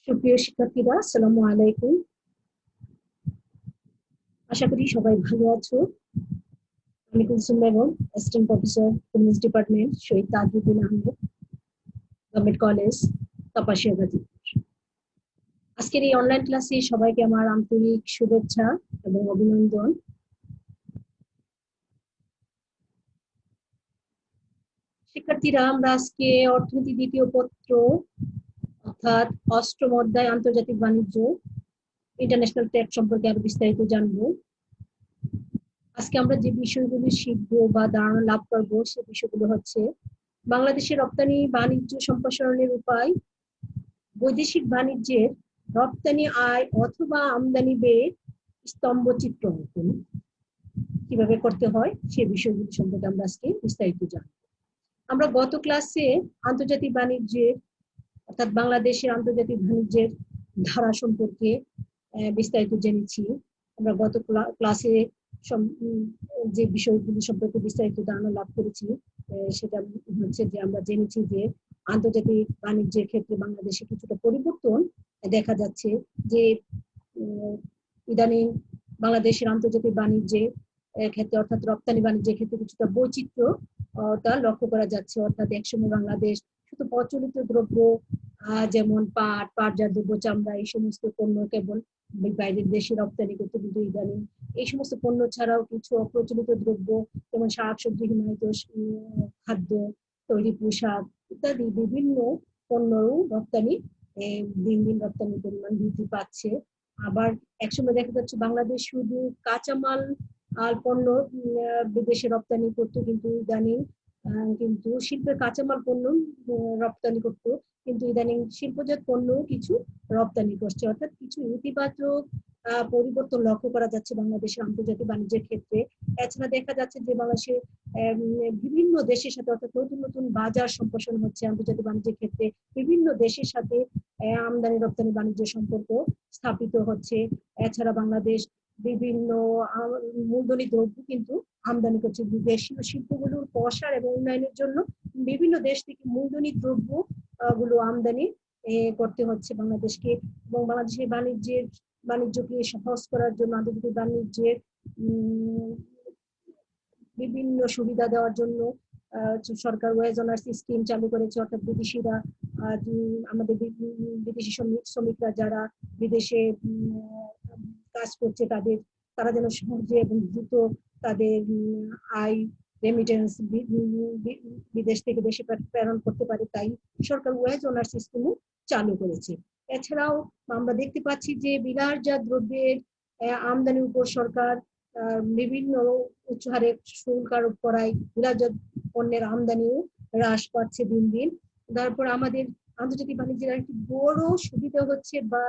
সুপ্রিয় শিক্ষার্থীরা, আসসালামু আলাইকুম। আশা করি সবাই ভালো আছো। আমি Kulsum Begum, assistant professor, English department, Shahid Tajuddin Ahmed, government college, Kapasia, Gazipur. আজকের এই অনলাইন ক্লাসে সবাইকে আমার আন্তরিক শুভেচ্ছা এবং অভিনন্দন। শিক্ষার্থীরা, আমরা আজকে অর্থনীতি দ্বিতীয় পত্র অর্থাৎ অষ্টম অধ্যায় আন্তর্জাতিক বাণিজ্য, ইন্টারন্যাশনাল ট্রেড সম্পর্কে আরো বিস্তারিত জানবো। আজকে আমরা যে বিষয়গুলো শিখবো বা ধারণা লাভ করবো সে বিষয়গুলো হচ্ছে বাংলাদেশের রপ্তানি বাণিজ্য সম্প্রসারণের উপায়, বৈদেশিক বাণিজ্যের রপ্তানি আয় অথবা আমদানি ব্যয়ের স্তম্ভচিত্র অঙ্কন কিভাবে করতে হয় সে বিষয়গুলো সম্পর্কে আমরা আজকে বিস্তারিত জানবো। আমরা গত ক্লাসে আন্তর্জাতিক বাণিজ্যের অর্থাৎ বাংলাদেশের আন্তর্জাতিক বাণিজ্যের ধারা সম্পর্কে বিস্তারিত জেনেছি। আমরা গত ক্লাসে যে বিষয়গুলি সম্পর্কে বিস্তারিত ধারণা লাভ করেছি সেটা হচ্ছে যে আমরা জেনেছি যে আন্তর্জাতিক বাণিজ্যের ক্ষেত্রে বাংলাদেশে কিছুটা পরিবর্তন দেখা যাচ্ছে, যে ইদানিং বাংলাদেশের আন্তর্জাতিক বাণিজ্যের ক্ষেত্রে অর্থাৎ রপ্তানি বাণিজ্যের ক্ষেত্রে কিছুটা বৈচিত্র্য তা লক্ষ্য করা যাচ্ছে। অর্থাৎ একসময় বাংলাদেশ শুধু প্রচলিত দ্রব্য যেমন পাট, পাটজাত দ্রব্য, চামড়া এই সমস্ত পণ্য কেবল বাইরের দেশে রপ্তানি করতে, কিন্তু ইদানিং এই সমস্ত পণ্য ছাড়াও কিছু অপ্রচলিত দ্রব্য যেমন শাকসবজি, হিমায়িত খাদ্য, তৈরি পোশাক ইত্যাদি বিভিন্ন পণ্যও রপ্তানি দিন দিন রপ্তানির পরিমাণ বৃদ্ধি পাচ্ছে। আবার একসময় দেখা যাচ্ছে বাংলাদেশ শুধু কাঁচামাল আর পণ্য বিদেশে রপ্তানি করতো, কিন্তু ইদানিং কিন্তু শিল্পের কাঁচামাল পণ্য রপ্তানি করতো, কিন্তু ইদানিং শিল্পজাত পণ্য কিছু রপ্তানি করছে। অর্থাৎ কিছু ইতিবাচক পরিবর্তন লক্ষ্য করা যাচ্ছে বাংলাদেশের আন্তর্জাতিক বাণিজ্যের ক্ষেত্রে। এছাড়া দেখা যাচ্ছে যে বাংলাদেশের বিভিন্ন দেশের সাথে অর্থাৎ নতুন নতুন বাজার সম্প্রসারণ হচ্ছে আন্তর্জাতিক বাণিজ্যের ক্ষেত্রে। বিভিন্ন দেশের সাথে আমদানি রপ্তানি বাণিজ্য সম্পর্ক স্থাপিত হচ্ছে। এছাড়া বাংলাদেশ বিভিন্ন মূলধনী দ্রব্য কিন্তু আমদানি করছে। দেশীয় শিল্পগুলোর প্রসার এবং উন্নয়নের জন্য বিভিন্ন দেশ থেকে মূলধনী দ্রব্য গুলো আমদানি করতে হচ্ছে বাংলাদেশকে, এবং বাংলাদেশের বাণিজ্যকে সহজ করার জন্য আন্তর্জাতিক বাণিজ্যের বিভিন্ন সুবিধা দেওয়ার জন্য সরকার ওয়েজ অনার্স স্কিম চালু করেছে। অর্থাৎ বিদেশিরা আমাদের বিদেশি শ্রমিকরা যারা বিদেশে কাজ করছে তারা যেন সহজে এবং দ্রুত তাদের আয় রেমিটেন্স বিদেশ থেকে দেশে প্রেরণ করতে পারে, তাই সরকার ওয়েজ অনার্স স্কিমও চালু করেছে। এছাড়াও আমরা দেখতে পাচ্ছি যে বিলাসজাত দ্রব্যের আমদানির উপর সরকার বিভিন্ন উচ্চ হারে শুল্ক আরোপ করায় বিলাসজাত পণ্যের আমদানিও হ্রাস পাচ্ছে দিন দিন। তারপর আমাদের আন্তর্জাতিক বাণিজ্যের একটি বড় সুবিধা হচ্ছে বা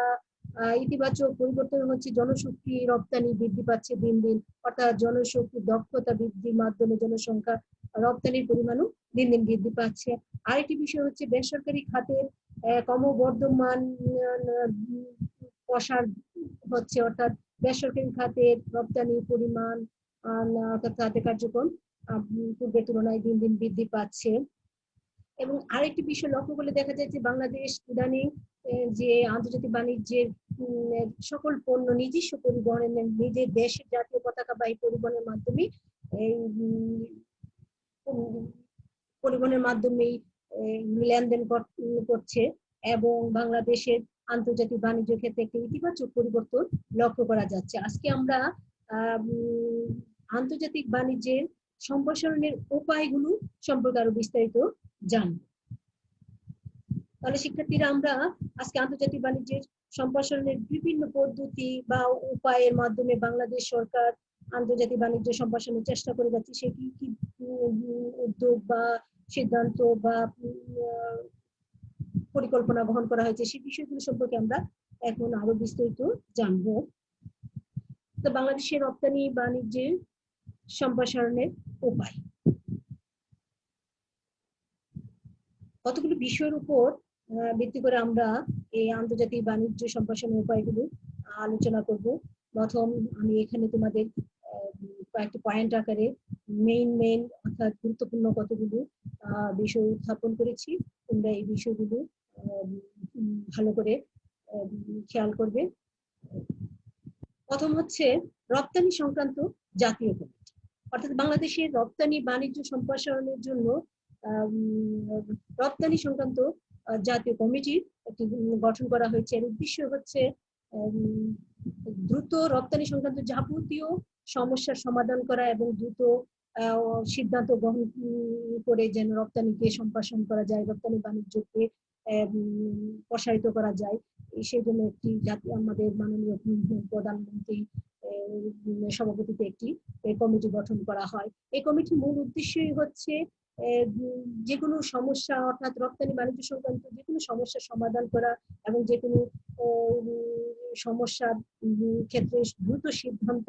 ইতিবাচক পরিবর্তন হচ্ছে জনশক্তি রপ্তানি বৃদ্ধি পাচ্ছে দিন দিন। অর্থাৎ জনশক্তি দক্ষতা বৃদ্ধির মাধ্যমে জনসংখ্যা রপ্তানির পরিমাণও দিন দিন বৃদ্ধি পাচ্ছে। আরেকটি বিষয় হচ্ছে বেসরকারি খাতের ক্রমবর্ধমান প্রসার হচ্ছে। অর্থাৎ বেসরকারি খাতের রপ্তানির পরিমাণ অর্থাৎ তাদের কার্যক্রম পূর্বের তুলনায় দিন দিন বৃদ্ধি পাচ্ছে। এবং আরেকটি বিষয় লক্ষ্য করলে দেখা যায় যে বাংলাদেশ ইদানিং যে আন্তর্জাতিক বাণিজ্যের সকল পণ্য নিজস্ব পরিবহনের, নিজের দেশের জাতীয় পতাকাবাহী পরিবহনের মাধ্যমে পরিবহনের মাধ্যমেই লেনদেন করছে, এবং বাংলাদেশের আন্তর্জাতিক বাণিজ্য ক্ষেত্রে একটি ইতিবাচক পরিবর্তন লক্ষ্য করা যাচ্ছে। আজকে আমরা আন্তর্জাতিক বাণিজ্যের সম্প্রসারণের উপায়গুলো সম্পর্কে আরো বিস্তারিত জানব। তাহলে শিক্ষার্থীরা, আমরা আজকে আন্তর্জাতিক বাণিজ্যের সম্প্রসারণের বিভিন্ন পদ্ধতি বা উপায়ের মাধ্যমে বাংলাদেশ সরকার আন্তর্জাতিক বাণিজ্য সম্প্রসারণের চেষ্টা করে যাচ্ছে, সে কি কি উদ্যোগ বা সিদ্ধান্ত বা পরিকল্পনা গ্রহণ করা হয়েছে সেই বিষয়গুলো সম্পর্কে আমরা এখন আরো বিস্তারিত জানবো। তো বাংলাদেশের রপ্তানি বাণিজ্যের সম্প্রসারণের উপায় কতগুলো বিষয়ের উপর ভিত্তি করে আমরা এই আন্তর্জাতিক বাণিজ্য সম্প্রসারণের উপায়গুলো আলোচনা করব। প্রথম আমি এখানে তোমাদের কয়েকটি পয়েন্ট আকারে মেইন অর্থাৎ গুরুত্বপূর্ণ কতগুলো বিষয় উত্থাপন করেছি। তোমরা এই বিষয়গুলো ভালো করে খেয়াল করবে। প্রথম হচ্ছে রপ্তানি সংক্রান্ত জাতীয় কমিটি, অর্থাৎ বাংলাদেশের রপ্তানি বাণিজ্য সম্প্রসারণের জন্য রপ্তানি সংক্রান্ত জাতীয় কমিটির একটি গঠন করা হয়েছে। এর উদ্দেশ্য হচ্ছে দ্রুত রপ্তানি সংক্রান্ত যাবতীয় সমস্যার সমাধান করা এবং দ্রুত সিদ্ধান্ত গ্রহণ করে যেন রপ্তানিকে সম্প্রসারণ করা যায়, রপ্তানি বাণিজ্যকে প্রসারিত করা যায়। সেই জন্য একটি আমাদের মাননীয় প্রধানমন্ত্রী সভাপতিতে একটি কমিটি গঠন করা হয়। এই কমিটির মূল উদ্দেশ্যই হচ্ছে যে কোনো সমস্যা, অর্থাৎ রপ্তানি বাণিজ্য সংক্রান্ত যে কোনো সমস্যার সমাধান করা এবং যে কোনো সমস্যার ক্ষেত্রে দ্রুত সিদ্ধান্ত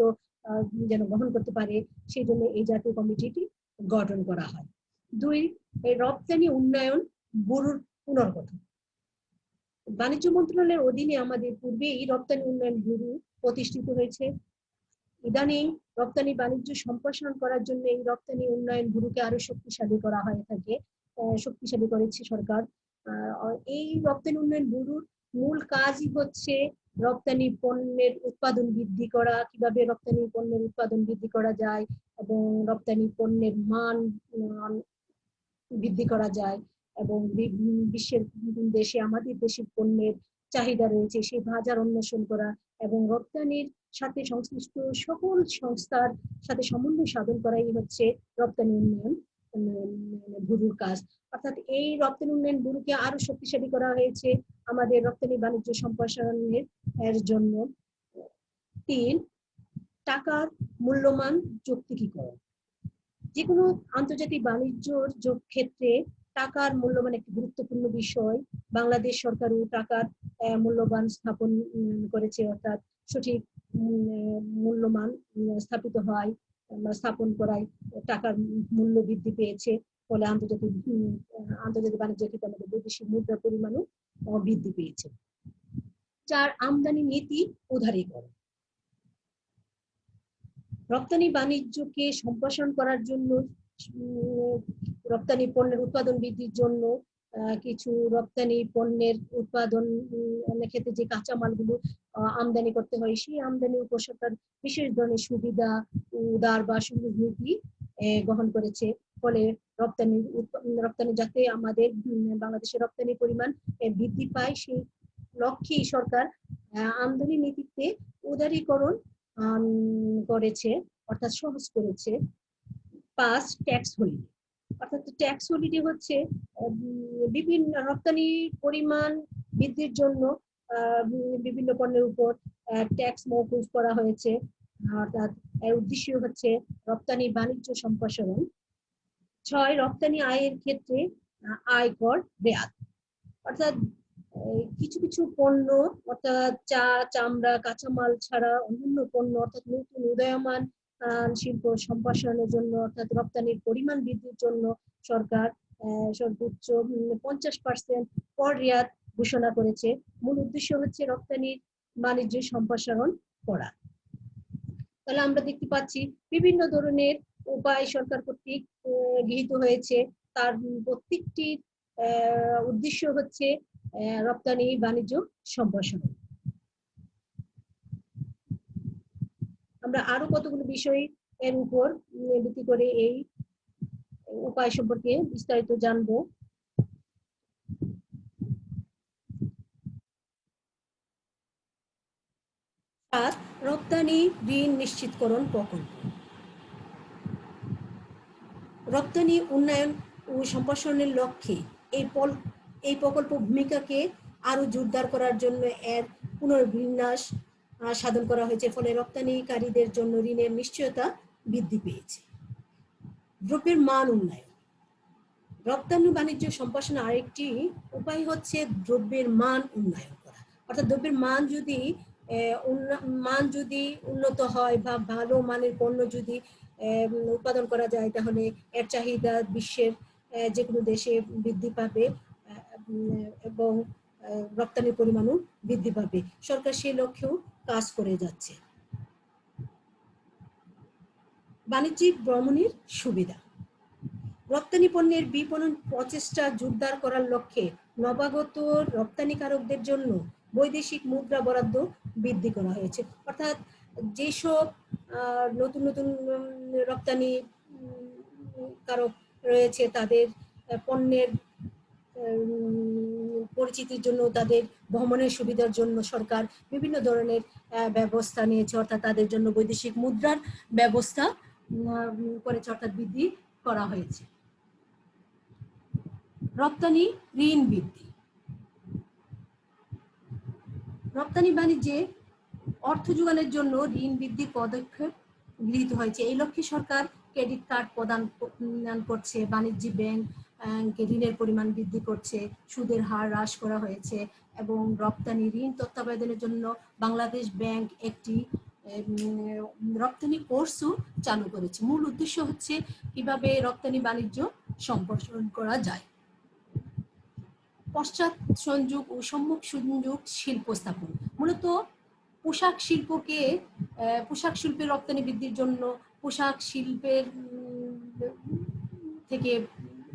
যেন গ্রহণ করতে পারে, সেই জন্য এই জাতীয় কমিটিটি গঠন করা হয়। 2, রপ্তানি উন্নয়ন ব্যুরোর পুনর্গঠন। বাণিজ্য মন্ত্রণালয়ের অধীনে আমাদের পূর্বে এই রপ্তানি উন্নয়ন ব্যুরো প্রতিষ্ঠিত হয়েছে। ইদানিং রপ্তানি বাণিজ্য সম্প্রসারণ করার জন্য এই রপ্তানি উন্নয়ন ব্যুরোকে আরো শক্তিশালী করা হয়ে থাকে, শক্তিশালী করেছে সরকার। এই রপ্তানি উন্নয়ন ব্যুরোর মূল কাজই হচ্ছে রপ্তানি পণ্যের উৎপাদন বৃদ্ধি করা, কিভাবে রপ্তানি পণ্যের উৎপাদন বৃদ্ধি করা যায় এবং রপ্তানি পণ্যের মান বৃদ্ধি করা যায় এবং বিশ্বের বিভিন্ন দেশে আমাদের দেশের পণ্যের চাহিদা রয়েছে সেই বাজার অন্বেষণ করা এবং রপ্তানির সাথে সংশ্লিষ্ট সকল সংস্থার সাথে সমন্বয় সাধন করাই হচ্ছে রপ্তানি উন্নয়ন ব্যুরোর কাজ। অর্থাৎ এই রপ্তানি উন্নয়ন ব্যুরোকে আরো শক্তিশালী করা হয়েছে আমাদের রপ্তানি বাণিজ্য সম্প্রসারণের জন্য। 3, টাকার মূল্যমান যৌক্তিকীকরণ। যে কোনো আন্তর্জাতিক বাণিজ্যর ক্ষেত্রে টাকার মূল্যমান একটি গুরুত্বপূর্ণ বিষয়। বাংলাদেশ সরকারও টাকার মূল্যমান স্থাপন করেছে, অর্থাৎ সঠিক মূল্যমান স্থাপিত হয়, স্থাপন করায় টাকার মূল্য বৃদ্ধি পেয়েছে, ফলে আন্তর্জাতিক বাণিজ্যের ক্ষেত্রে আমাদের বৈদেশিক মুদ্রার পরিমাণও বৃদ্ধি পেয়েছে। 4, আমদানি নীতি উদারীকরণ। রপ্তানি বাণিজ্যকে সম্প্রসারণ করার জন্য রপ্তানি পণ্যের উৎপাদন বৃদ্ধির জন্য কিছু রপ্তানি পণ্যের উৎপাদন ক্ষেত্রে যে কাঁচামালগুলো আমদানি করতে হয় সেই আমদানির উপর সরকার বিশেষ ধরনের সুবিধা, উদার বা সবুজ নীতি গ্রহণ করেছে। ফলে রপ্তানি যাতে আমাদের বাংলাদেশের রপ্তানির পরিমাণ বৃদ্ধি পায় সেই লক্ষ্যেই সরকার আমদানি নীতিতে উদারীকরণ করেছে, অর্থাৎ সহজ করেছে। 5, ট্যাক্স হলিডে। অর্থাৎ ট্যাক্স হলিডে হচ্ছে বিভিন্ন রপ্তানি পরিমাণ বৃদ্ধির জন্য বিভিন্ন পণ্যের উপর ট্যাক্স মওকুফ করা হয়েছে, অর্থাৎ এর উদ্দেশ্য হচ্ছে রপ্তানি বাণিজ্য সম্প্রসারণ। 6, রপ্তানি আয়ের ক্ষেত্রে আয়কর রেয়াত। অর্থাৎ কিছু কিছু পণ্য, অর্থাৎ চা, চামড়া, কাঁচামাল ছাড়া অন্যান্য পণ্য, অর্থাৎ নতুন উদীয়মান শিল্প সম্প্রসারণের জন্য, অর্থাৎ রপ্তানির পরিমাণ বৃদ্ধির জন্য সরকার সর্বোচ্চ 50% কর রেয়াত ঘোষণা করেছে। মূল উদ্দেশ্য হচ্ছে রপ্তানির বাণিজ্য সম্প্রসারণ করা। তাহলে আমরা দেখতে পাচ্ছি বিভিন্ন ধরনের উপায় সরকার কর্তৃক গৃহীত হয়েছে, তার প্রত্যেকটির উদ্দেশ্য হচ্ছে রপ্তানি বাণিজ্য সম্প্রসারণ। আমরা আরো কতগুলো বিষয় এর উপর ভিত্তি করে এই উপায় সম্পর্কে বিস্তারিত জানবো। রপ্তানি ঋণ নিশ্চিতকরণ প্রকল্প। রপ্তানি উন্নয়ন ও সম্প্রসারণের লক্ষ্যে এই প্রকল্প ভূমিকাকে আরো জোরদার করার জন্য এর পুনর্বিন্যাস সাধন করা হয়েছে, ফলে রপ্তানিকারীদের জন্য ঋণের নিশ্চয়তা বৃদ্ধি পেয়েছে। দ্রব্যের মান উন্নয়ন। রপ্তানি বাণিজ্য সম্প্রসারণের আরেকটি উপায় হচ্ছে দ্রব্যের মান উন্নয়ন করা। অর্থাৎ দ্রব্যের মান যদি উন্নত হয় বা ভালো মানের পণ্য যদি উৎপাদন করা যায়, তাহলে এর চাহিদা বিশ্বের যে কোনো দেশে বৃদ্ধি পাবে এবং রপ্তানির পরিমাণও বৃদ্ধি পাবে। সরকার সেই লক্ষ্যেও কাজ করে যাচ্ছে। বাণিজ্যিক ভ্রমণের সুবিধা। রপ্তানি পণ্যের বিপণন প্রচেষ্টা জোরদার করার লক্ষ্যে নবাগত রপ্তানিকারকদের জন্য বৈদেশিক মুদ্রা বরাদ্দ বৃদ্ধি করা হয়েছে। অর্থাৎ যেসব নতুন নতুন রপ্তানি কারক রয়েছে তাদের পণ্যের পরিচিতির জন্য, তাদের ভ্রমণের সুবিধার জন্য সরকার বিভিন্ন ধরনের ব্যবস্থা নিয়েছে, অর্থাৎ তাদের জন্য বৈদেশিক মুদ্রার ব্যবস্থা করেছে, অর্থাৎ বৃদ্ধি করা হয়েছে। রপ্তানি ঋণ বৃদ্ধি। রপ্তানি বাণিজ্যে অর্থ যোগানের জন্য ঋণ বৃদ্ধির পদক্ষেপ গৃহীত হয়েছে। এই লক্ষ্যে সরকার ক্রেডিট কার্ড প্রদান করছে, বাণিজ্যিক ব্যাংক ঋণের পরিমাণ বৃদ্ধি করছে, সুদের হার হ্রাস করা হয়েছে এবং রপ্তানি ঋণ তত্ত্বাবধানের জন্য বাংলাদেশ ব্যাংক একটি রপ্তানি কোর্সও চালু করেছে। মূল উদ্দেশ্য হচ্ছে কিভাবে রপ্তানি বাণিজ্য সম্প্রসারণ করা যায়। পশ্চাৎ সংযোগ ও সম্মুখ সংযোগ শিল্প স্থাপন। মূলত পোশাক শিল্পের রপ্তানি বৃদ্ধির জন্য পোশাক শিল্পের থেকে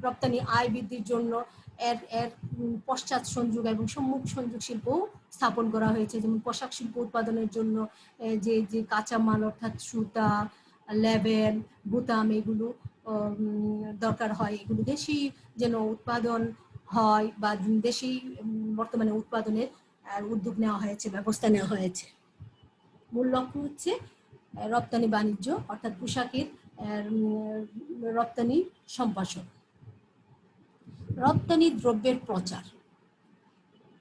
রপ্তানি আয় বৃদ্ধির জন্য এর পশ্চাৎ সংযোগ এবং সম্মুখ সংযোগ শিল্প স্থাপন করা হয়েছে। যেমন পোশাক শিল্প উৎপাদনের জন্য যে কাঁচামাল অর্থাৎ সুতা, লেবেল, বোতাম এগুলো দরকার হয়, এগুলো দেশি যেন উৎপাদন হয় বা দেশি বর্তমানে উৎপাদনের উদ্যোগ নেওয়া হয়েছে, ব্যবস্থা নেওয়া হয়েছে। মূল লক্ষ্য হচ্ছে রপ্তানি বাণিজ্য অর্থাৎ পোশাকের রপ্তানি সম্প্রসারণ। রপ্তানি দ্রব্যের প্রচার।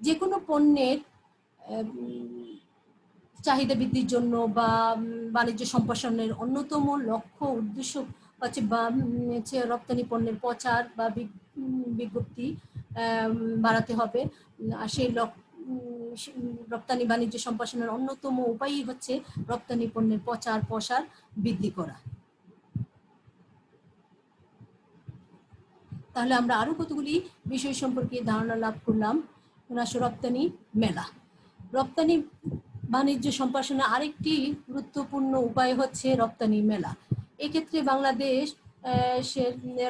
যে কোনো পণ্যের চাহিদা বৃদ্ধির জন্য বা বাণিজ্য সম্প্রসারণের অন্যতম লক্ষ্য উদ্দেশ্য হচ্ছে রপ্তানি পণ্যের প্রচার বা বিজ্ঞপ্তি বাড়াতে হবে। আর সেই রপ্তানি বাণিজ্য সম্প্রসারণের অন্যতম উপায়ই হচ্ছে রপ্তানি পণ্যের প্রচার প্রসার বৃদ্ধি করা। তাহলে আমরা আরো কতগুলি বিষয় সম্পর্কে ধারণা লাভ করলাম। রপ্তানি মেলা। রপ্তানি বাণিজ্য সম্প্রসারণের আরেকটি গুরুত্বপূর্ণ উপায় হচ্ছে রপ্তানি মেলা। এক্ষেত্রে বাংলাদেশ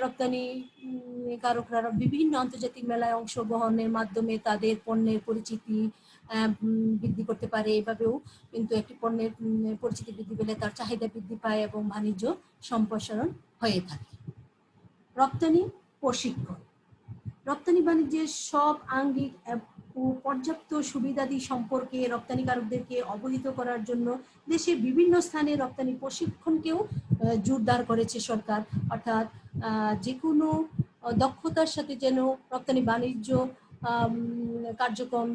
রপ্তানি কারকরা বিভিন্ন আন্তর্জাতিক মেলায় অংশগ্রহণের মাধ্যমে তাদের পণ্যের পরিচিতি বৃদ্ধি করতে পারে। এভাবেও কিন্তু একটি পণ্যের পরিচিতি বৃদ্ধি পেলে তার চাহিদা বৃদ্ধি পায় এবং বাণিজ্য সম্প্রসারণ হয়ে থাকে। রপ্তানি প্রশিক্ষণ। রপ্তানি বাণিজ্যের সব আঙ্গিক ও পর্যাপ্ত সুবিধাদি সম্পর্কে রপ্তানিকারকদেরকে অবহিত করার জন্য দেশের বিভিন্ন স্থানে রপ্তানি প্রশিক্ষণকেও জোরদার করেছে সরকার। অর্থাৎ যে কোনো দক্ষতার সাথে যেন রপ্তানি বাণিজ্য কার্যক্রম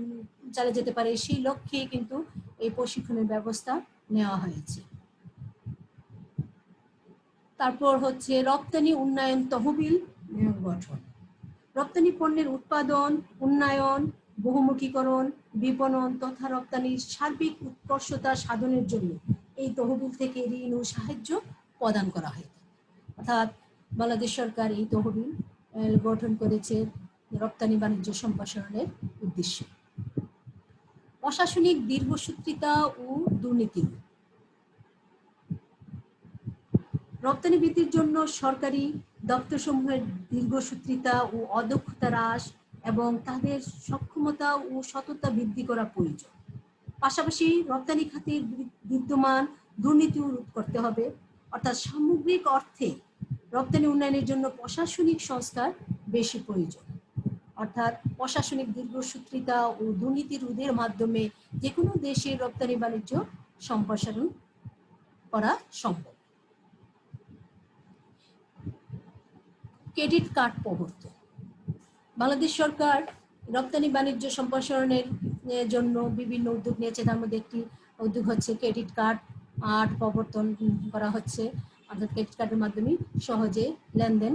চালিয়ে যেতে পারে সেই লক্ষ্যে কিন্তু এই প্রশিক্ষণের ব্যবস্থা নেওয়া হয়েছে। তারপর হচ্ছে রপ্তানি উন্নয়ন তহবিল গঠন। রপ্তানি পণ্যের উৎপাদন, উন্নয়ন, বহুমুখীকরণ, বিপণন তথা রপ্তানির সার্বিক উৎকর্ষতা সাধনের জন্য এই তহবিল থেকে ঋণ ও সাহায্য প্রদান করা হয়। অর্থাৎ বাংলাদেশ সরকার এই তহবিল গঠন করেছে রপ্তানি বাণিজ্য সম্প্রসারণের উদ্দেশ্যে। প্রশাসনিক দীর্ঘসূত্রিতা ও দুর্নীতি। রপ্তানি বৃদ্ধির জন্য সরকারি দপ্তরসমূহের দীর্ঘসূত্রিতা ও অদক্ষতা হ্রাস এবং তাদের সক্ষমতা ও সততা বৃদ্ধি করা প্রয়োজন। পাশাপাশি রপ্তানি খাতের বিদ্যমান দুর্নীতিও রোধ করতে হবে। অর্থাৎ সামগ্রিক অর্থে রপ্তানি উন্নয়নের জন্য প্রশাসনিক সংস্কার বেশি প্রয়োজন। অর্থাৎ প্রশাসনিক দীর্ঘসূত্রিতা ও দুর্নীতি রোধের মাধ্যমে যে কোনো দেশের রপ্তানি বাণিজ্য সম্প্রসারণ করা সম্ভব। ক্রেডিট কার্ড প্রবর্তন। বাংলাদেশ সরকার রপ্তানি বাণিজ্য সম্প্রসারণের জন্য বিভিন্ন উদ্যোগ নিয়েছে। তার মধ্যে একটি উদ্যোগ হচ্ছে ক্রেডিট কার্ড প্রবর্তন করা হচ্ছে। অর্থাৎ ক্রেডিট কার্ডের মাধ্যমে সহজে লেনদেন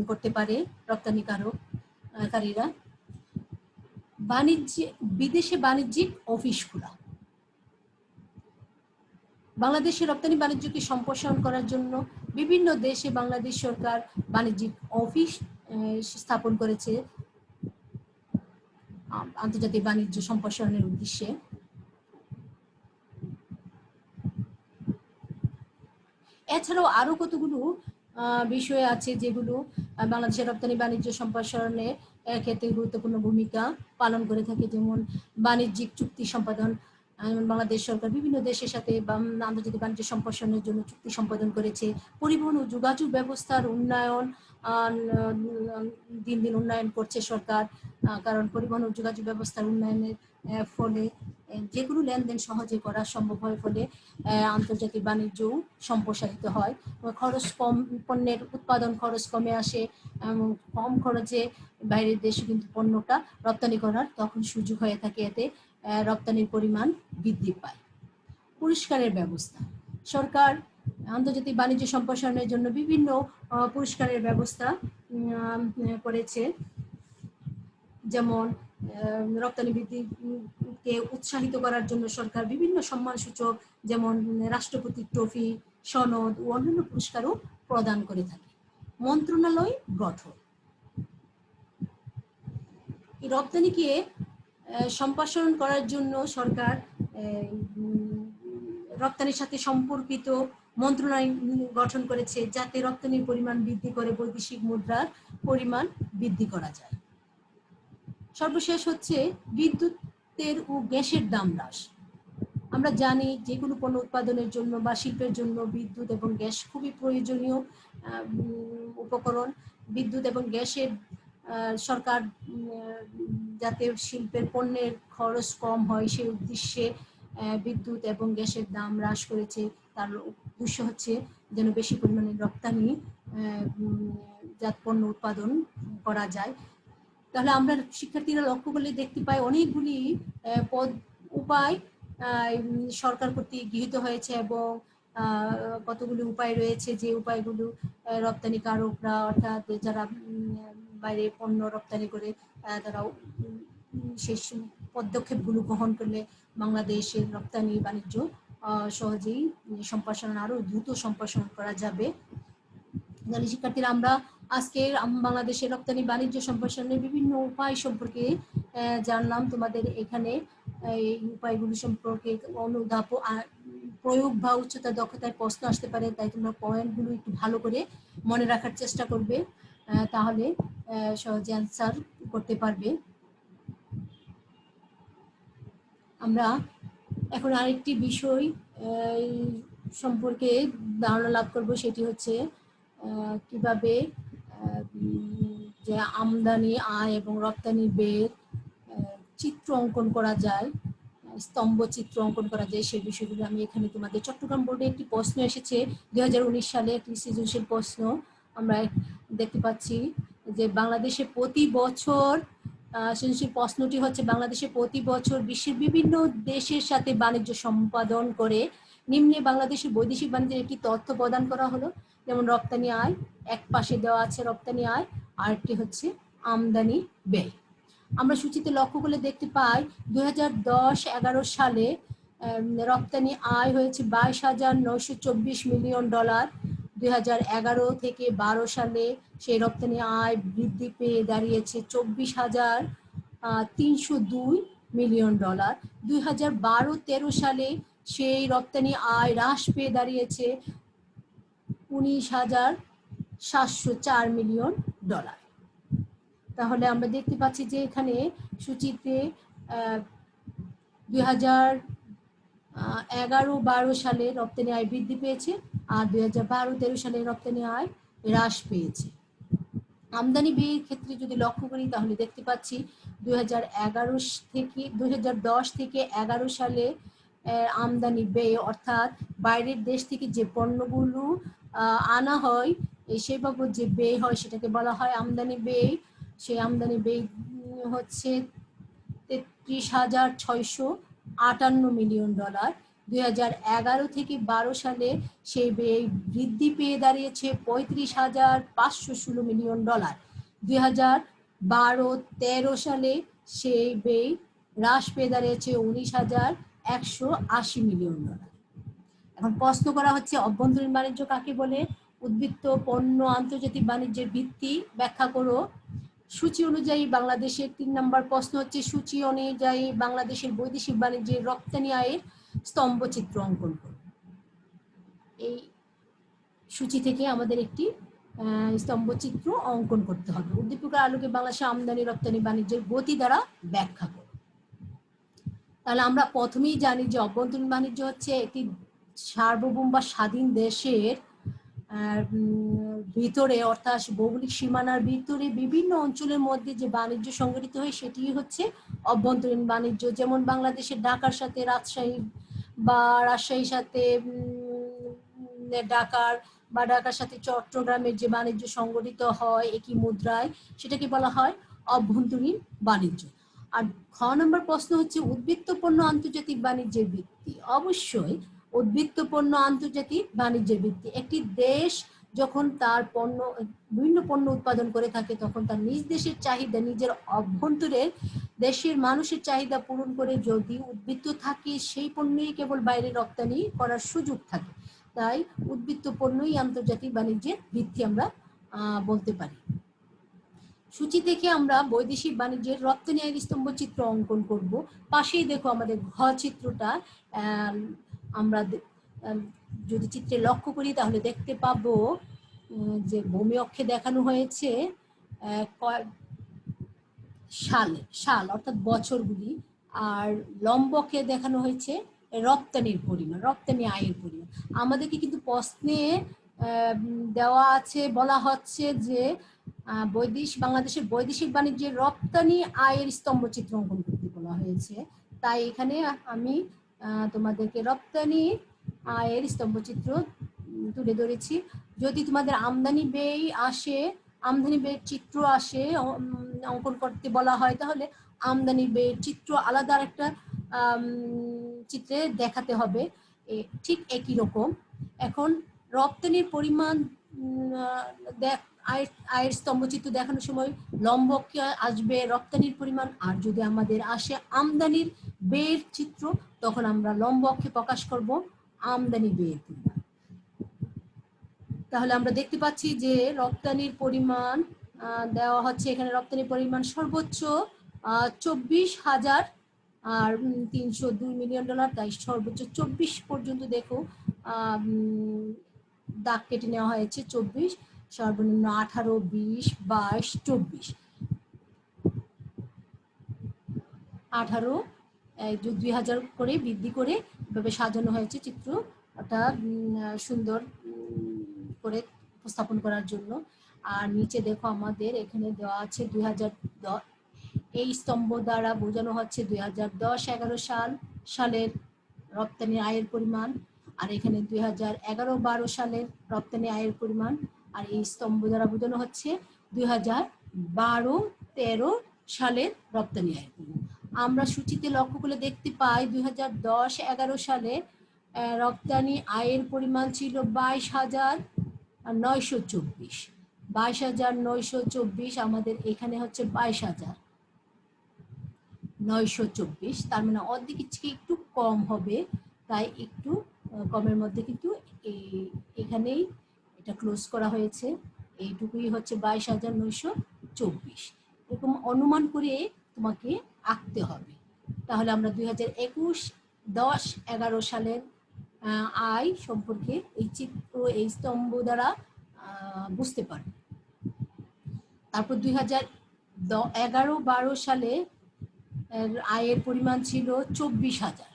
করতে পারে রপ্তানিকারীরা। বিদেশে বাণিজ্যিক অফিস খোলা। বাংলাদেশের রপ্তানি বাণিজ্যকে সম্প্রসারণ করার জন্য বিভিন্ন দেশে বাংলাদেশ সরকার বাণিজ্যিক অফিস স্থাপন করেছে আন্তর্জাতিক বাণিজ্য সম্প্রসারণের উদ্দেশ্যে। এছাড়াও আরো কতগুলো বিষয় আছে যেগুলো বাংলাদেশের রপ্তানি বাণিজ্য সম্প্রসারণে ক্ষেত্রে গুরুত্বপূর্ণ ভূমিকা পালন করে থাকে, যেমন বাণিজ্যিক চুক্তি সম্পাদন। বাংলাদেশ সরকার বিভিন্ন দেশের সাথে আন্তর্জাতিক বাণিজ্য সম্প্রসারণের জন্য চুক্তি সম্পাদন করেছে। পরিবহন ও যোগাযোগ ব্যবস্থার উন্নয়ন দিন দিন উন্নয়ন করছে সরকার, কারণ পরিবহন ও যোগাযোগ ব্যবস্থার উন্নয়নের ফলে যেগুলো লেনদেন সহজে করা সম্ভব হয়, ফলে আন্তর্জাতিক বাণিজ্য সম্প্রসারিত হয়। খরচ কম, পণ্যের উৎপাদন খরচ কমে আসে এবং কম খরচে বাইরের দেশে কিন্তু পণ্যটা রপ্তানি করার তখন সুযোগ হয়ে থাকে, এতে রপ্তানির পরিমাণ বৃদ্ধি পায়। পুরস্কারের ব্যবস্থা, সরকার আন্তর্জাতিক বাণিজ্য সম্প্রসারণের জন্য বিভিন্ন পুরস্কারের ব্যবস্থা করেছে, যেমন রপ্তানি বৃদ্ধিকে উৎসাহিত করার জন্য সরকার বিভিন্ন সম্মানসূচক যেমন রাষ্ট্রপতি ট্রফি, সনদ ও অন্যান্য পুরস্কারও প্রদান করে থাকে। মন্ত্রণালয় গঠন, রপ্তানিকে সম্প্রসারণ করার জন্য সরকার রপ্তানির সাথে সম্পর্কিত মন্ত্রণালয় গঠন করেছে, যাতে রপ্তানির পরিমাণ বৃদ্ধি করে বৈদেশিক মুদ্রার পরিমাণ বৃদ্ধি করা যায়। সর্বশেষ হচ্ছে বিদ্যুতের ও গ্যাসের দাম হ্রাস। আমরা জানি যে কোনো পণ্য উৎপাদনের জন্য বা শিল্পের জন্য বিদ্যুৎ এবং গ্যাস খুবই প্রয়োজনীয় উপকরণ। বিদ্যুৎ এবং গ্যাসের সরকার যাতে শিল্পের পণ্যের খরচ কম হয় সেই উদ্দেশ্যে বিদ্যুৎ এবং গ্যাসের দাম হ্রাস করেছে। তার উদ্দেশ্য হচ্ছে যেন বেশি পরিমাণে রপ্তানি জাত পণ্য উৎপাদন করা যায়। তাহলে আমরা শিক্ষার্থীরা লক্ষ্য করলে দেখতে পাই অনেকগুলি উপায় সরকার কর্তৃক গৃহীত হয়েছে এবং কতগুলি উপায় রয়েছে, যে উপায়গুলো রপ্তানিকারকরা অর্থাৎ যারা বাইরে পণ্য রপ্তানি করে তারা সেই পদক্ষেপগুলো গ্রহণ করলে বাংলাদেশের রপ্তানি বাণিজ্য সহজেই সম্প্রসারণ আরো দ্রুত সম্প্রসারণ করা যাবে। শিক্ষার্থীরা আমরা আজকে বাংলাদেশের রপ্তানি বাণিজ্য সম্প্রসারণের বিভিন্ন উপায় সম্পর্কে জানলাম। তোমাদের এখানে এই উপায়গুলি সম্পর্কে অনুধাপ প্রয়োগ বা উচ্চতা দক্ষতায় প্রশ্ন আসতে পারে, তাই তোমরা পয়েন্টগুলো একটু ভালো করে মনে রাখার চেষ্টা করবে, তাহলে সহজে অ্যান্সার করতে পারবে। আমরা এখন আরেকটি বিষয় সম্পর্কে ধারণা লাভ করব, সেটি হচ্ছে কিভাবে যে আমদানি, আয় এবং রপ্তানি ব্যয়ের চিত্র অঙ্কন করা যায়, স্তম্ভ চিত্র অঙ্কন করা যায়, সেই বিষয়গুলো আমি এখানে তোমাদের চট্টগ্রাম বোর্ডে একটি প্রশ্ন এসেছে 2019 সালে, একটি সৃজনশীল প্রশ্ন। আমরা দেখতে পাচ্ছি যে বাংলাদেশে প্রতি বছর সৃজনশীল প্রশ্নটি হচ্ছে বাংলাদেশে প্রতি বছর বিশ্বের বিভিন্ন দেশের সাথে বাণিজ্য সম্পাদন করে নিম্নে বাংলাদেশের বৈদেশিক বাণিজ্যের একটি তথ্য প্রদান করা হলো। যেমন রপ্তানি আয় এক পাশে দেওয়া আছে রপ্তানি আয়, আরেকটি হচ্ছে আমদানি ব্যয়। আমরা সূচিতে লক্ষ্য করলে দেখতে পাই 2010-11 সালে রপ্তানি আয় হয়েছে 22,924 মিলিয়ন ডলার। 2011 থেকে 12 সালে সেই রপ্তানি আয় বৃদ্ধি পেয়ে দাঁড়িয়েছে 24,302 মিলিয়ন ডলার। 2012-13 সালে সেই রপ্তানি আয় হ্রাস পেয়ে দাঁড়িয়েছে 19,704 মিলিয়ন ডলার। তাহলে আমরা দেখতে পাচ্ছি যে এখানে সূচিতে 2011-12 সালে রপ্তানি আয় বৃদ্ধি পেয়েছে আর 2012-13 সালে রপ্তানি আয় হ্রাস পেয়েছে। আমদানি ব্যয়ের ক্ষেত্রে যদি লক্ষ্য করি তাহলে দেখতে পাচ্ছি 2010 থেকে 11 সালে আমদানি ব্যয় অর্থাৎ বাইরের দেশ থেকে যে পণ্যগুলো আনা হয় সেই বাবদ যে ব্যয় হয় সেটাকে বলা হয় আমদানি ব্যয়। সেই আমদানি ব্যয় হচ্ছে 33,658 মিলিয়ন ডলার। 2011 থেকে 12 সালে সেই ব্যয় বৃদ্ধি পেয়ে দাঁড়িয়েছে 35,516 মিলিয়ন ডলার। 2012-13 সালে সেই ব্যয় হ্রাস পেয়ে দাঁড়িয়েছে 19,180 মিলিয়ন ডলার। এখন প্রশ্ন করা হচ্ছে অভ্যন্তরীণ বাণিজ্য কাকে বলে? উদ্বৃত্ত পণ্য আন্তর্জাতিক বাণিজ্যের ভিত্তি ব্যাখ্যা করো। সূচি অনুযায়ী বাংলাদেশের 3 নম্বর প্রশ্ন হচ্ছে সূচি অনুযায়ী বাংলাদেশের বৈদেশিক বাণিজ্যের রপ্তানি আয়ের স্তম্ভচিত্র অঙ্কন করো। এই সূচি থেকে আমাদের একটি স্তম্ভচিত্র অঙ্কন করতে হবে। উদ্দীপকের আলোকে বাংলাদেশের আমদানি রপ্তানি বাণিজ্যের গতি দ্বারা ব্যাখ্যা করো। তাহলে আমরা প্রথমেই জানি যে অভ্যন্তরীণ বাণিজ্য হচ্ছে একটি সার্বভৌম বা স্বাধীন দেশের ভিতরে, অর্থাৎ ভৌগোলিক সীমানার ভিতরে বিভিন্ন অঞ্চলের মধ্যে যে বাণিজ্য সংগঠিত হয় সেটি হচ্ছে অভ্যন্তরীণ বাণিজ্য। যেমন বাংলাদেশের ঢাকার সাথে রাজশাহী বা রাজশাহীর সাথে ঢাকার বা ঢাকার সাথে চট্টগ্রামের যে বাণিজ্য সংগঠিত হয় একই মুদ্রায়, সেটাকে বলা হয় অভ্যন্তরীণ বাণিজ্য। আর খ নম্বর প্রশ্ন হচ্ছে উদ্বৃত্ত পণ্য আন্তর্জাতিক বাণিজ্যের ভিত্তি। অবশ্যই উদ্বৃত্ত পণ্য আন্তর্জাতিক বাণিজ্যের ভিত্তি। একটি দেশ যখন তার পণ্য, বিভিন্ন পণ্য উৎপাদন করে থাকে তখন তার নিজ দেশের চাহিদা, নিজের অভ্যন্তরে দেশের মানুষের চাহিদা পূরণ করে যদি উদ্বৃত্ত থাকে সেই পণ্যই কেবল বাইরে রপ্তানি করার সুযোগ থাকে। তাই উদ্বৃত্ত পণ্যই আন্তর্জাতিক বাণিজ্যের ভিত্তি আমরা বলতে পারি। সূচি থেকে আমরা বৈদেশিক বাণিজ্যের রপ্তানি আয়ের স্তম্ভ চিত্র অঙ্কন করব। পাশেই দেখো আমাদের ঘ চিত্রটা, আমরা যদি চিত্রে লক্ষ্য করি তাহলে দেখতে পাবো যে ভূমি অক্ষে দেখানো হয়েছে সাল অর্থাৎ বছরগুলি, আর লম্ব অক্ষে দেখানো হয়েছে রপ্তানির পরিমাণ, রপ্তানি আয়ের পরিমাণ। আমাদেরকে কিন্তু প্রশ্নে দেওয়া আছে, বলা হচ্ছে যে বাংলাদেশের বৈদেশিক বাণিজ্যের রপ্তানি আয়ের স্তম্ভচিত্র অঙ্কন করতে বলা হয়েছে। তাই এখানে আমি তোমাদেরকে রপ্তানি আয়ের স্তম্ভচিত্র তুলে ধরেছি। যদি তোমাদের আমদানি ব্যয় আসে, আমদানি ব্যয়ের চিত্র আসে অঙ্কন করতে বলা হয়, তাহলে আমদানি ব্যয়ের চিত্র আলাদা একটা চিত্রে দেখাতে হবে, ঠিক একই রকম। এখন রপ্তানির পরিমাণ আয়ের স্তম্ভচিত্র দেখানোর সময় লম্ব অক্ষে আসবে রপ্তানির পরিমাণ, আর যদি আমাদের আসে আমদানির ব্যয়ের চিত্র তখন আমরা লম্ব অক্ষে প্রকাশ করব আমদানি ব্যয়ের পরিমাণ। তাহলে আমরা দেখতে পাচ্ছি যে রপ্তানির পরিমাণ দেওয়া হচ্ছে এখানে। রপ্তানির পরিমাণ সর্বোচ্চ 24,302 মিলিয়ন ডলার, তাই সর্বোচ্চ 24 পর্যন্ত দেখো দাগ কেটে নেওয়া হয়েছে। 24, সর্বনিম্ন 18, 20, 22, 24, 18 2000 করে বৃদ্ধি করে এভাবে সাজানো হয়েছে চিত্রটা সুন্দর করে উপস্থাপন করার জন্য। আর নিচে দেখো আমাদের এখানে দেওয়া আছে 2010, এই স্তম্ভ দ্বারা বোঝানো হচ্ছে 2010-11 সালের রপ্তানি আয়ের পরিমাণ, আর এখানে 2011-12 সালের রপ্তানি আয়ের পরিমাণ, আর এই স্তম্ভ দ্বারা বোঝানো হচ্ছে 2012-13 সালের রপ্তানি আয়ের পরিমাণ। আমরা সূচিতে লক্ষ্য করে দেখতে পাই 2010-11 সালে রপ্তানি আয়ের পরিমাণ ছিল 22,924, 22,924, আমাদের এখানে হচ্ছে 22,924, তার মানে অর্ধেক একটু কম হবে, তাই একটু কমের মধ্যে কিন্তু এখানেই এটা ক্লোজ করা হয়েছে। এইটুকুই হচ্ছে 22,924, এরকম অনুমান করে তোমাকে আঁকতে হবে। তাহলে আমরা 2021-10-11 সালের আয় সম্পর্কে এই চিত্র, এই স্তম্ভ দ্বারা বুঝতে পারব। তারপর 2011-12 সালে আয়ের পরিমাণ ছিল 24,000,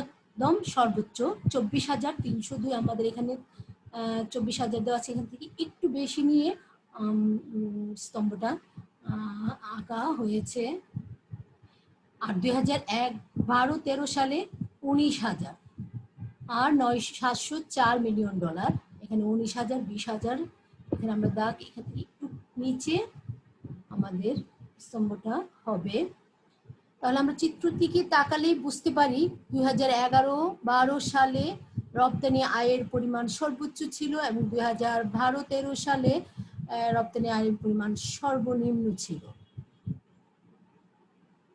একদম সর্বোচ্চ 24,302, আমাদের এখানে 24,000 দেওয়া আছে, এখান থেকে একটু বেশি নিয়ে স্তম্ভটা আঁকা হয়েছে। আর 2012-13 সালে 19,000 আর 704 মিলিয়ন ডলার, এখানে 19,000, 20,000, এখানে আমরা দাগ এখান থেকে একটু নিচে আমাদের স্তম্ভটা হবে। তাহলে আমরা চিত্রের দিকে তাকালেই বুঝতে পারি 2011-12 সালে রপ্তানি আয়ের পরিমাণ সর্বোচ্চ ছিল এবং 2012-13 সালে রপ্তানি আয়ের পরিমাণ সর্বনিম্ন ছিল।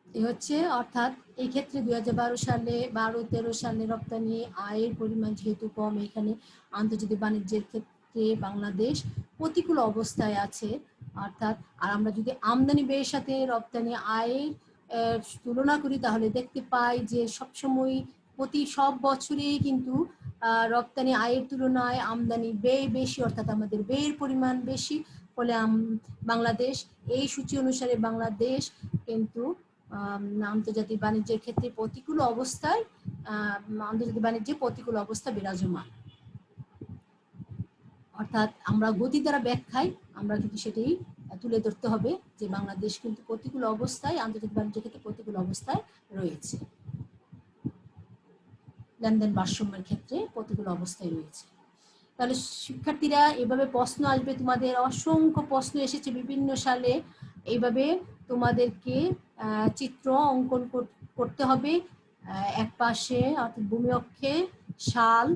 এই হচ্ছে, অর্থাৎ এই ক্ষেত্রে 2012-13 সালে রপ্তানি আয়ের পরিমাণ যেহেতু কম, এখানে আন্তর্জাতিক বাণিজ্যের ক্ষেত্রে বাংলাদেশ প্রতিকূল অবস্থায় আছে। অর্থাৎ আর আমরা যদি আমদানি ব্যয়ের সাথে রপ্তানি আয়ের তুলনা করি তাহলে দেখতে পাই যে সবসময় সব বছরেই কিন্তু রপ্তানি আয়ের তুলনায় আমদানি ব্যয় বেশি, অর্থাৎ আমাদের ব্যয়ের পরিমাণ বেশি, ফলে বাংলাদেশ এই সূচি অনুসারে বাংলাদেশ কিন্তু আন্তর্জাতিক বাণিজ্যের ক্ষেত্রে প্রতিকূল অবস্থায়, আন্তর্জাতিক বাণিজ্যে প্রতিকূল অবস্থা বিরাজমান। অর্থাৎ আমরা গতি দ্বারা ব্যাখ্যায় আমরা কিন্তু সেটাই তুলে ধরতে হবে যে বাংলাদেশ কিন্তু প্রতিকূল অবস্থায়, আন্তর্জাতিক বাণিজ্যের ক্ষেত্রে প্রতিকূল অবস্থায় রয়েছে, লেনদেন ভারসাম্যের ক্ষেত্রে প্রতিকূল অবস্থায় রয়েছে। তাহলে শিক্ষার্থীরা, এভাবে প্রশ্ন আসবে, তোমাদের অসংখ্য প্রশ্ন এসেছে বিভিন্ন সালে। এইভাবে তোমাদেরকে চিত্র অঙ্কন করতে হবে। এক পাশে অর্থাৎ ভূমি অক্ষে সাল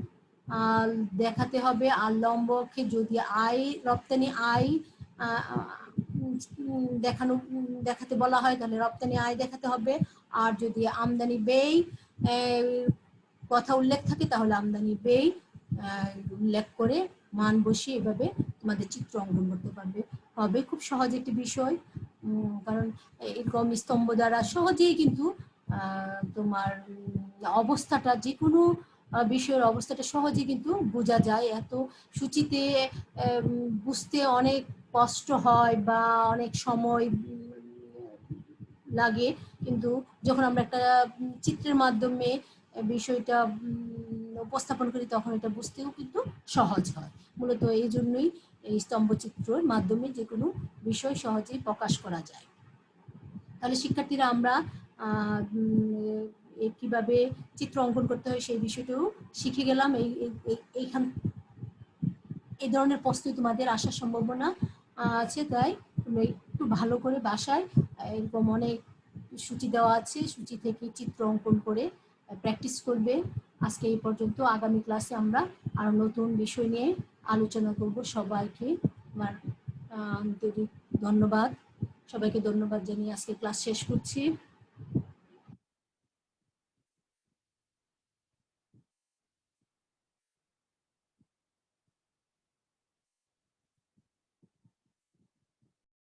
দেখাতে হবে, আর লম্ব অক্ষে যদি আয়, রপ্তানি আয় দেখাতে বলা হয় তাহলে রপ্তানি আয় দেখাতে হবে, আর যদি আমদানি ব্যয় কথা উল্লেখ থাকে তাহলে আমদানি ব্যয় উল্লেখ করে মান বসিয়ে এভাবে তোমাদের চিত্র অঙ্কন করতে পারবে হবে। খুব সহজ একটি বিষয়, কারণ এরকম স্তম্ভ দ্বারা সহজেই কিন্তু তোমার অবস্থাটা, যে কোনো বিষয়ের অবস্থাটা সহজেই কিন্তু বোঝা যায়। এত সূচিতে বুঝতে অনেক কষ্ট হয় বা অনেক সময় লাগে, কিন্তু যখন আমরা একটা চিত্রের মাধ্যমে বিষয়টা উপস্থাপন করি তখন এটা বুঝতেও কিন্তু সহজ হয়। মূলত এই জন্যই এই স্তম্ভচিত্রের মাধ্যমে যে কোনো বিষয় সহজেই প্রকাশ করা যায়। তাহলে শিক্ষার্থীরা, আমরা কিভাবে চিত্র অঙ্কন করতে হয় সেই বিষয়টাও শিখে গেলাম। এই ধরনের প্রশ্ন তোমাদের আসার সম্ভাবনা আছে, তাই তোমরা একটু ভালো করে বাসায় এরকম অনেক সূচি দেওয়া আছে, সূচি থেকে চিত্র অঙ্কন করে প্র্যাকটিস করবে। আজকে এই পর্যন্ত। আগামী ক্লাসে আমরা আরো নতুন বিষয় নিয়ে আলোচনা করব। সবাইকে আমার আন্তরিক ধন্যবাদ। সবাইকে ধন্যবাদ জানিয়ে আজকে ক্লাস শেষ করছি।